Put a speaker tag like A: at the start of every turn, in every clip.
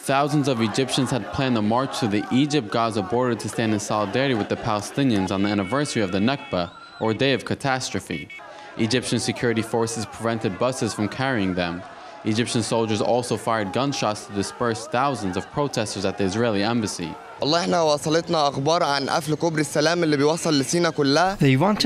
A: Thousands of Egyptians had planned a march to the Egypt-Gaza border to stand in solidarity with the Palestinians on the anniversary of the Nabka, or Day of Catastrophe. Egyptian security forces prevented buses from carrying them. Egyptian soldiers also fired gunshots to disperse thousands of protesters at the Israeli embassy.
B: They wanted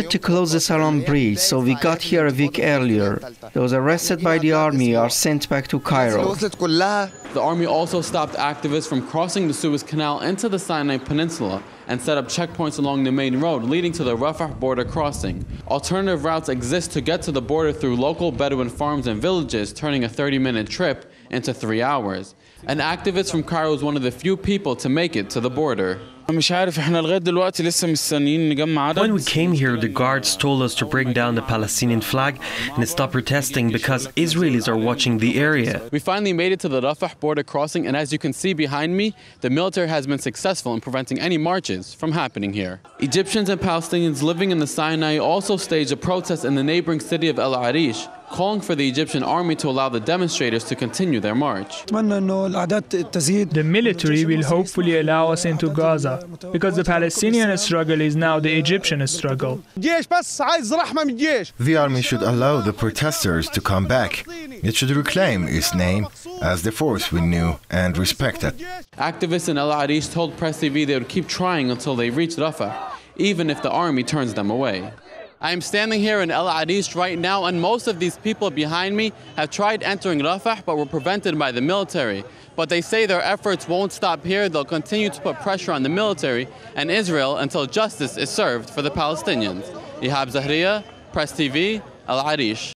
B: to close the Salam Bridge, so we got here a week earlier. Those arrested by the army are sent back to Cairo.
A: The army also stopped activists from crossing the Suez Canal into the Sinai Peninsula and set up checkpoints along the main road leading to the Rafah Border Crossing. Alternative routes exist to get to the border through local Beduin farms and villages, turning a 30-minute trip into 3 hours. An activist from Cairo is one of the few people to make it to the border.
C: When we came here, the guards told us to bring down the Palestinian flag and stop protesting because Israelis are watching the area.
A: We finally made it to the Rafah border crossing, and as you can see behind me, the military has been successful in preventing any marches from happening here. Egyptians and Palestinians living in the Sinai also staged a protest in the neighboring city of El Arish, calling for the Egyptian army to allow the demonstrators to continue their march.
D: The military will hopefully allow us into Gaza, because the Palestinian struggle is now the Egyptian struggle.
E: The army should allow the protesters to come back. It should reclaim its name as the force we knew and respected.
A: Activists in El Arish told Press TV they would keep trying until they reach Rafah, even if the army turns them away. I am standing here in El Arish right now, and most of these people behind me have tried entering Rafah but were prevented by the military. But they say their efforts won't stop here. They'll continue to put pressure on the military and Israel until justice is served for the Palestinians. Ihab Zahriya, Press TV, El Arish.